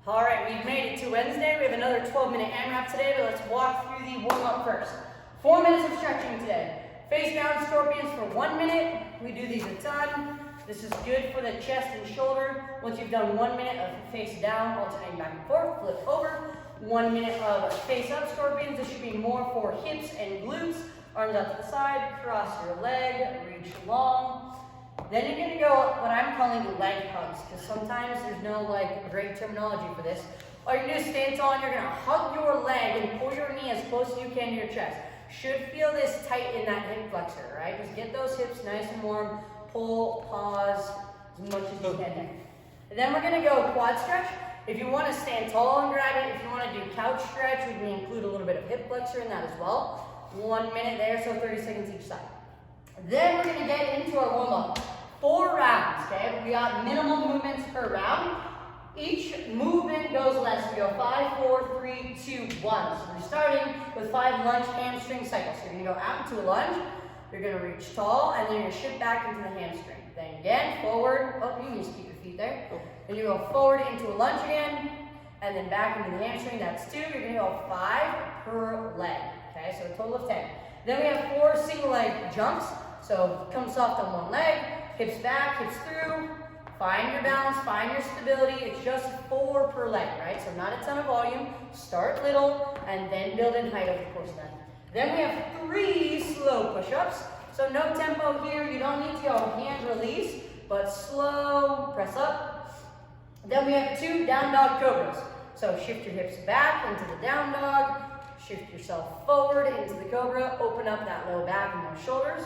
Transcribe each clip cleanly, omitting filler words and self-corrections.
All right, we've made it to Wednesday. We have another 12-minute AMRAP today, but let's walk through the warm-up first. 4 minutes of stretching today. Face down scorpions for 1 minute. We do these a ton. This is good for the chest and shoulder. Once you've done 1 minute of face down, alternating back and forth, flip over. 1 minute of face up scorpions. This should be more for hips and glutes. Arms out to the side, cross your leg, reach long. Then you're gonna go what I'm calling leg hugs, because sometimes there's no great terminology for this. All you're gonna do is stand tall and you're gonna hug your leg and pull your knee as close as you can to your chest. Should feel this tight in that hip flexor, right? Just get those hips nice and warm, pull, pause, as much as you can there. And then we're gonna go quad stretch. If you wanna stand tall and grab it, if you wanna do couch stretch, we can include a little bit of hip flexor in that as well. 1 minute there, so 30 seconds each side. Then we're gonna get into our warm up. 4 rounds, okay? We got minimal movements per round. Each movement goes less. We go 5, 4, 3, 2, 1. So we're starting with 5 lunge hamstring cycles. So you're gonna go out into a lunge, you're gonna reach tall, and then you're gonna shift back into the hamstring. Then again, forward, oh, you can just keep your feet there. Then you go forward into a lunge again, and then back into the hamstring, that's 2. You're gonna go 5 per leg, okay? So a total of 10. Then we have 4 single leg jumps. So come soft on one leg, hips back, hips through, find your balance, find your stability. It's just 4 per leg, right? So not a ton of volume. Start little and then build in height over the course of that. Then we have 3 slow push-ups. So no tempo here. You don't need to go hand release, but slow, press up. Then we have 2 down dog cobras. So shift your hips back into the down dog, shift yourself forward into the cobra, open up that low back and those shoulders.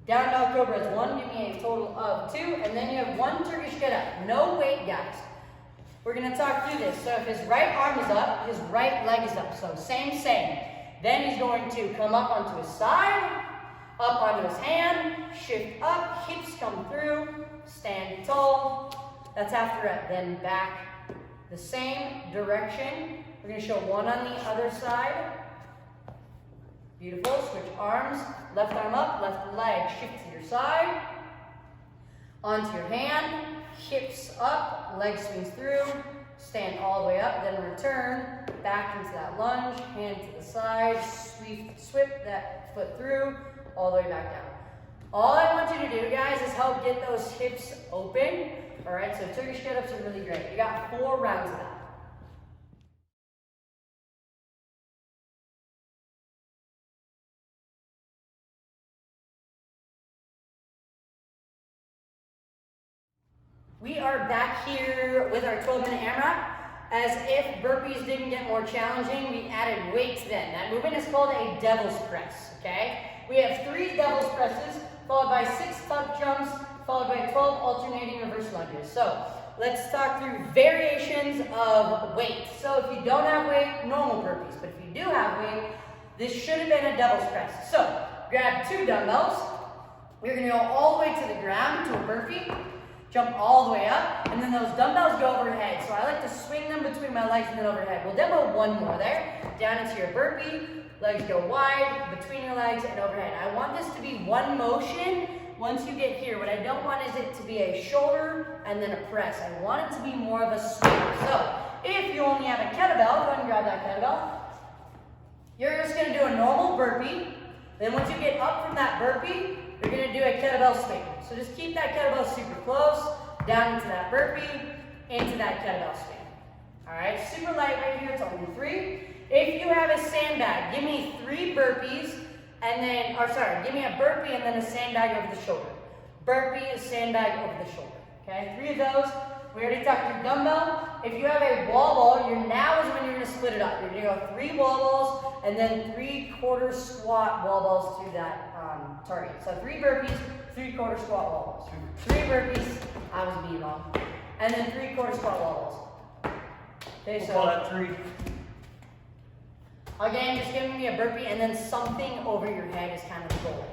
Down dog cobra is 1, give me a total of 2, and then you have 1 Turkish get up. No weight, guys. We're gonna talk through this. So if his right arm is up, his right leg is up. So same. Then he's going to come up onto his side, up onto his hand, shift up, hips come through, stand tall. That's after rep. Then back the same direction. We're gonna show 1 on the other side. Beautiful, switch arms, left arm up, left leg, shift to your side, onto your hand, hips up, leg swings through, stand all the way up, then return back into that lunge, hand to the side, sweep that foot through, all the way back down. All I want you to do, guys, is help get those hips open, all right? So Turkish get-ups are really great. You got 4 rounds of that. We are back here with our 12-minute AMRAP. As if burpees didn't get more challenging, we added weights then. That movement is called a devil's press, okay? We have 3 devil's presses, followed by 6 tuck jumps, followed by 12 alternating reverse lunges. So let's talk through variations of weight. So if you don't have weight, normal burpees. But if you do have weight, this should have been a devil's press. So grab 2 dumbbells. We're gonna go all the way to the ground to a burpee. Jump all the way up, and then those dumbbells go overhead. So I like to swing them between my legs and then overhead. We'll demo 1 more there. Down into your burpee, legs go wide, between your legs and overhead. I want this to be 1 motion once you get here. What I don't want is it to be a shoulder and then a press. I want it to be more of a swing. So if you only have a kettlebell, go ahead and grab that kettlebell. You're just gonna do a normal burpee. Then once you get up from that burpee, you're gonna do a kettlebell swing. So just keep that kettlebell super close, down into that burpee, into that kettlebell swing. All right, super light right here, it's only 3. If you have a sandbag, give me 3 burpees, and then, give me a burpee and then a sandbag over the shoulder. Burpee, a sandbag over the shoulder, okay? 3 of those. We already talked through dumbbell. If you have a wall ball, now is when you're gonna split it up. You're gonna go 3 wall balls and then 3/4 squat wall balls to that target. So 3 burpees, 3/4 squat wall balls. 3 burpees, I was being wrong. And then 3/4 squat wall balls. Okay, we'll so call that 3. Again, just giving me a burpee and then something over your head is kind of the goal.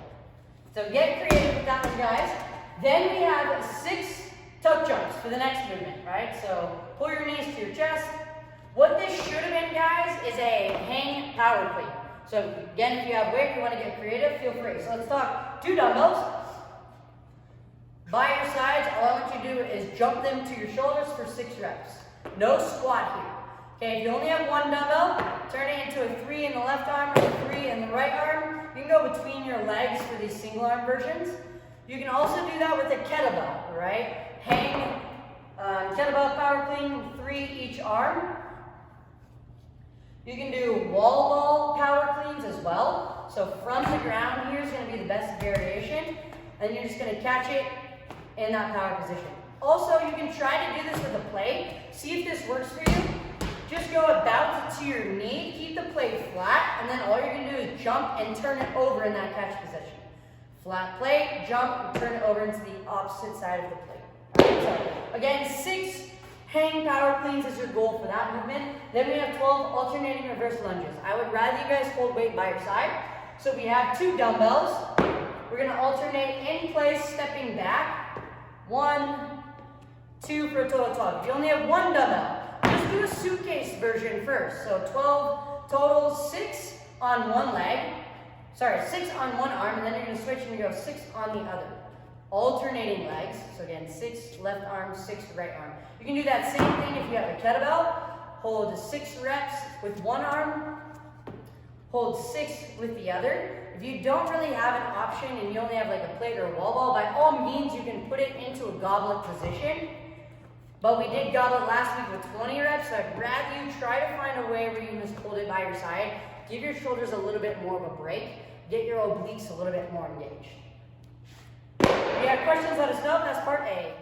So get creative with that one, guys. Then we have 6 tuck jumps for the next movement, right? So pull your knees to your chest. What this should have been, guys, is a hang power clean. So again, if you have weight, you want to get creative, feel free. So let's talk 2 dumbbells. By your sides, all I want you to do is jump them to your shoulders for 6 reps. No squat here. Okay, if you only have one dumbbell, turn it into a 3 in the left arm or a 3 in the right arm. You can go between your legs for these single arm versions. You can also do that with a kettlebell, right? Hang kettlebell power clean, 3 each arm. You can do wall ball power cleans as well. So from the ground here is going to be the best variation. And you're just going to catch it in that power position. Also, you can try to do this with a plate. See if this works for you. Just go about to your knee, keep the plate flat, and then all you're going to do is jump and turn it over in that catch position. Flat plate, jump, and turn it over into the opposite side of the plate. All right, so again, 6 hang power cleans is your goal for that movement. Then we have 12 alternating reverse lunges. I would rather you guys hold weight by your side. So we have 2 dumbbells. We're going to alternate in place, stepping back. 1, 2 for a total of 12. If you only have one dumbbell, just do a suitcase version first. So 12 total, 6 on one leg. Sorry, 6 on one arm, and then you're going to switch and you go 6 on the other. Alternating legs. So again, 6 left arm, 6 right arm. You can do that same thing if you have a kettlebell. Hold 6 reps with one arm. Hold 6 with the other. If you don't really have an option and you only have like a plate or a wall ball, by all means you can put it into a goblet position. But we did goblet last week with 20 reps, so I'd rather you try to find a way where you can just hold it by your side. Give your shoulders a little bit more of a break. Get your obliques a little bit more engaged. If you have questions, let us know. That's part A.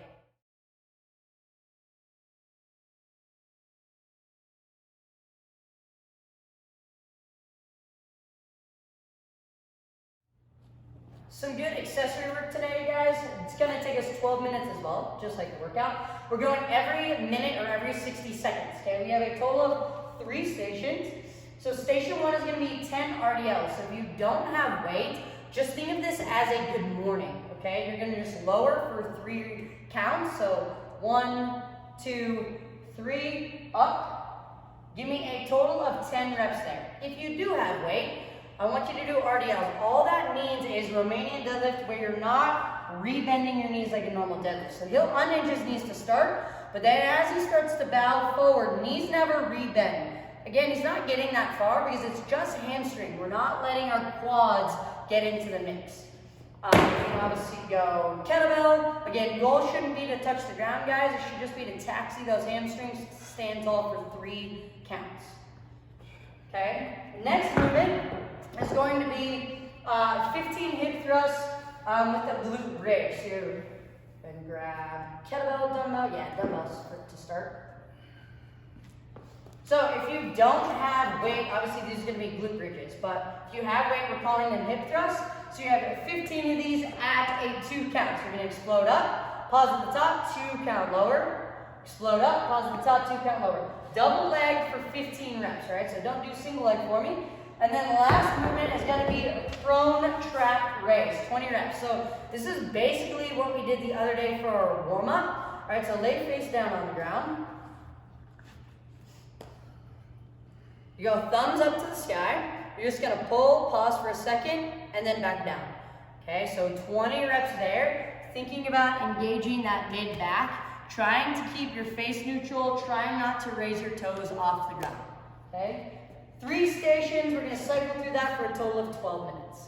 Some good accessory work today, guys. It's going to take us 12 minutes as well, just like the workout. We're going every minute or every 60 seconds, okay? We have a total of 3 stations. So station 1 is going to be 10 RDLs. So if you don't have weight, just think of this as a good morning, okay? You're going to just lower for 3 counts. So 1, 2, 3, up. Give me a total of 10 reps there. If you do have weight, I want you to do RDLs. All that means is Romanian deadlift where you're not rebending your knees like a normal deadlift. So he'll unhinge his knees to start, but then as he starts to bow forward, knees never rebend. Again, he's not getting that far because it's just hamstring. We're not letting our quads get into the mix. You can obviously go kettlebell. Again, goal shouldn't be to touch the ground, guys. It should just be to taxi those hamstrings, stand tall for 3 counts. Okay, next movement is going to be 15 hip thrusts with the glute bridge. So you can grab kettlebell, dumbbell, dumbbells to start. So if you don't have weight, obviously these are going to be glute bridges, but if you have weight, we're calling them hip thrusts. So you have 15 of these at a 2 count. So you're going to explode up, pause at the top, 2 count lower, explode up, pause at the top, 2 count lower. Double leg for 15 reps, right? So don't do single leg for me. And then the last movement is going to be a prone trap raise, 20 reps. So this is basically what we did the other day for our warm-up. All right, so lay face down on the ground. You go thumbs up to the sky. You're just going to pull, pause for a second, and then back down. Okay, so 20 reps there. Thinking about engaging that mid-back, trying to keep your face neutral, trying not to raise your toes off the ground. Okay? 3 stations, we're going to cycle through that for a total of 12 minutes.